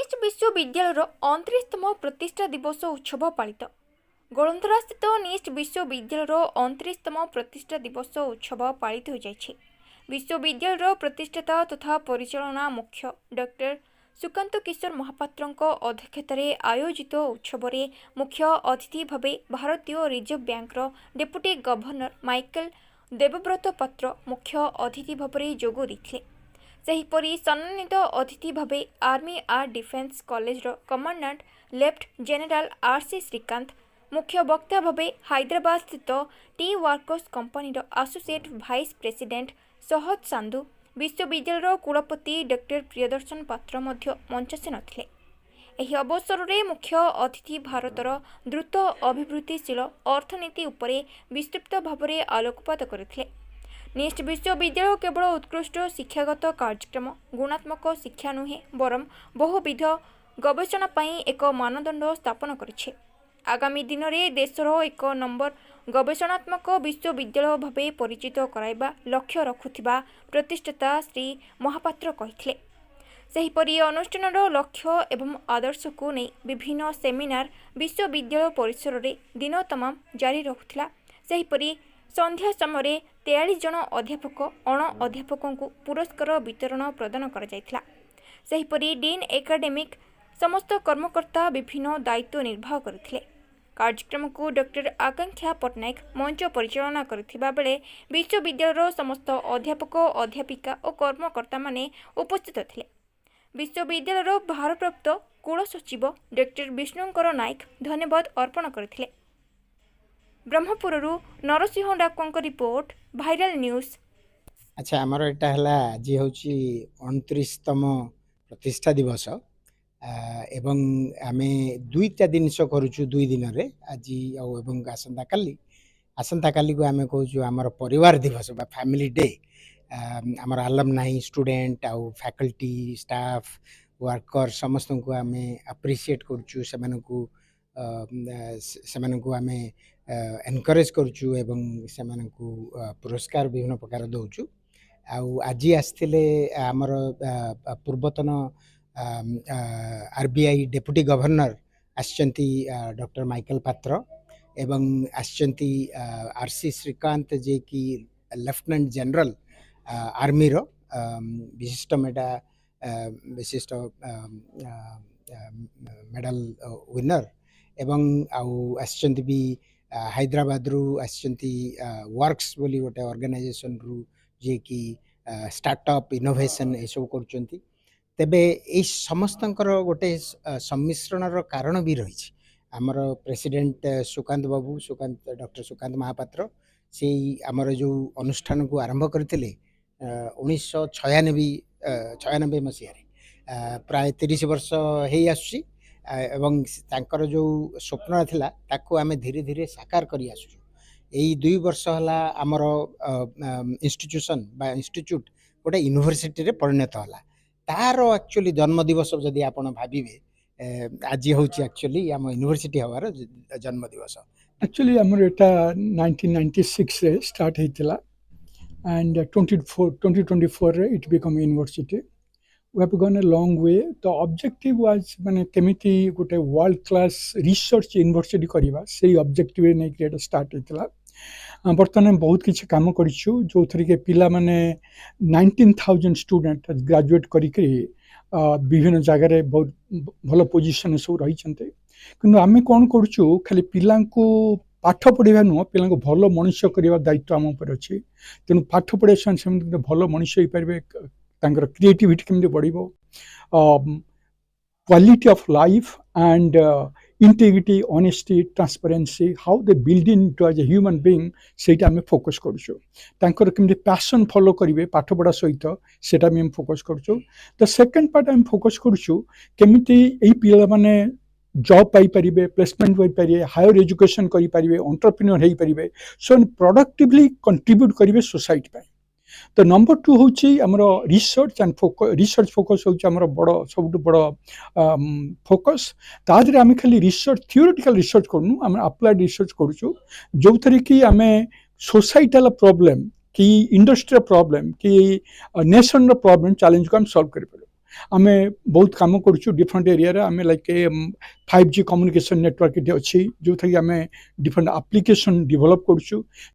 निश्च विश्वविद्यालय 29तम प्रतिष्ठा दिवस उत्सव पालित गोलंतरा स्थित निश्च विश्वविद्यालय 29तम प्रतिष्ठा दिवस उत्सव पालित हो जाइछि। विश्वविद्यालय प्रतिष्ठाता तथा परिचालना मुख्य डॉक्टर सुकांत किशोर महापात्रଙ୍କ अध्यक्षतारे आयोजित उत्सव में मुख्य अतिथि भाव भारतीय reserve bank deputy governor Michael Devvrat पात्र मुख्य अतिथि भाव जोग देते। सेहीपरि सम्मानित अतिथि भावे army art defence college commandant lieutenant general R C. Srikanth, मुख्य वक्ता भावे हैदराबाद स्थित tea workers company associate vice president Sahaj Sandhu, विश्वविद्यालय कुलपति डॉक्टर प्रियदर्शन पात्र मंचासीन नथिले। एही अवसर में मुख्य अतिथि भारतर द्रुत अभिवृद्धिशील अर्थनीति उपरे विस्तृत भाव में आलोकपात करथिले। निश्च विश्वविद्यालय केवल उत्कृष्ट शिक्षागत कार्यक्रम गुणात्मक शिक्षा नुहे बरं बहुविध गवेषणा पई एक मानदंड स्थापन करिछे। आगामी दिन में देशर एक नंबर गवेषणात्मक विश्वविद्यालय भाव परिचित कराइबा लक्ष्य रखुथिबा प्रतिष्ठाता श्री महापात्र कहिथिले। सेहीपरि अनुष्ठानर लक्ष्य एवं आदर्श को नहीं विभिन्न सेमिनार विश्वविद्यालय परिसर में दिन तमाम जारी रखुथिला। सेहीपरि संध्या समय 43 जन अध्यापक अण अध्यापकों को पुरस्कार वितरण प्रदान करा जायथिला। सेहीपरि डीन एकाडेमिक समस्त कर्मकर्ता विभिन्न दायित्व निर्वाह करथिले। कार्यक्रम को डॉक्टर आकांक्षा पटनायक मंच परिचालना करथिबा बेले विश्वविद्यालय समस्त अध्यापक अध्यापिका और कर्मकर्ता माने उपस्थित थिले। विश्वविद्यालय भारप्राप्त कुल सचिव डॉक्टर विष्णुकर नायक धन्यवाद अर्पण करथिले। ब्रह्मपुरु नरसिंह डाकुंक रिपोर्ट भाइरल न्यूज। अच्छा आमर एटा हला आज होची 29तम प्रतिष्ठा दिवस एवं आमे दुईटा जिनस करूछु दुई दिन रे आज एवं आसंता काली को आमे कहूछु आमर परिवार दिवस बा फैमिली डे। आमर अलमनाई स्टूडेंट आउ फैकल्टी स्टाफ वर्कर समस्त को आमे अप्रिशिएट करूछु सेमानकु आमे एनकरेज करूछु एवं सेमानकु पुरस्कार विभिन्न प्रकार दउछु। आउ आज आस्थिले आमर पूर्वतन आरबीआई डेप्यूटी गवर्नर आछंती डॉक्टर माइकल पात्र एवं आछंती आर.सी. श्रीकांत जे कि लेफ्टिनेंट जनरल आर्मी रो विशिष्ट मेडल विनर एवं आउ आछंती भी हैदराबाद रु आछंती वर्क्स बोली गोटे ऑर्गेनाइजेशन रु जे कि स्टार्टअप इनोवेशन ए सब करचंती। तेबे ए समस्तंकर गोटे सम्मिश्रणर कारण भी रही। आमर प्रेसिडेंट सुकांत बाबू डॉक्टर सुकांत महापात्र से आमर जो अनुष्ठान को आरंभ करथिले 1996 मसीह प्राय 30 वर्ष हे आसुची एवं तांकर जो स्वप्न थिला ताको आमे धीरे धीरे साकार करी आसुछु। एई 2 वर्ष हला आमर इंस्टीट्यूशन बा इंस्टीट्यूट गोटे यूनिवर्सिटी रे परिणत हला। तार एक्चुअली जन्म दिवस जदि आपण भाबिबे आज होची एक्चुअली आम यूनिवर्सिटी हवार जन्म दिवस। एक्चुअली हमर एटा 1996 रे स्टार्ट हेतिला and 2024 रे it become university. We have gone a long way. The objective was माने केमिति गोटे वर्ल्ड क्लास रिसर्च यूनिवर्सिटी करिवा से ऑब्जेक्टिव नै क्रिएट स्टार्ट हेतिला। बर्तमान बहुत किछि काम करिछु जो थरी के पिला माने 19,000 स्टूडेंट ग्रेजुएट करी के विभिन्न जगह रे बहुत भलो पोजीशन सब रही छन्ते। किंतु आमे कोन करछु खाली पिला को पाठ पढ़ा नुह पिला को भलो मनुष्य करबा दायित्व आम ऊपर अछि। तेनु पाठ पढ़े से भलो मनुष्य होई परबे तांकर क्रिएटिविटी केमते बढ़िबो quality of life and integrity honesty transparency how they build into as a human being सेटा हमें फोकस करछु। तांकर केमते पैशन फॉलो करिवे पाठ पढ़ा सहित सेटा हम फोकस करछु। द सेकंड पार्ट हम फोकस करछु केमते एई पिला माने जॉब पाई परिबे प्लेसमेंट होई परिबे हायर एजुकेशन करि परिबे एंटरप्रेन्योर हेई परिबे सो प्रोडक्टिवली कंट्रीब्यूट करिवे सोसाइटी पे। तो नंबर 2 होची हमरो रिसर्च एंड रिसर्च फोकस होची हमरो बड़ सबटु बड़ फोकस। ताजरे आमे खाली रिसर्च थियोरेटिकल रिसर्च करनु हम अप्लाइड रिसर्च करछु जो थरी कि आमे सोसाइटल प्रॉब्लम कि इंडस्ट्रियल प्रॉब्लम कि नेशन रो प्रॉब्लम चैलेंज को हम सॉल्व करि पारो। आमे बहुत काम करूँ डिफरेंट एरिया आमे लाइक 5G कम्युनिकेशन नेटवर्क अच्छी जो थी आमे डिफरेंट एप्लिकेशन डेवलप करूँ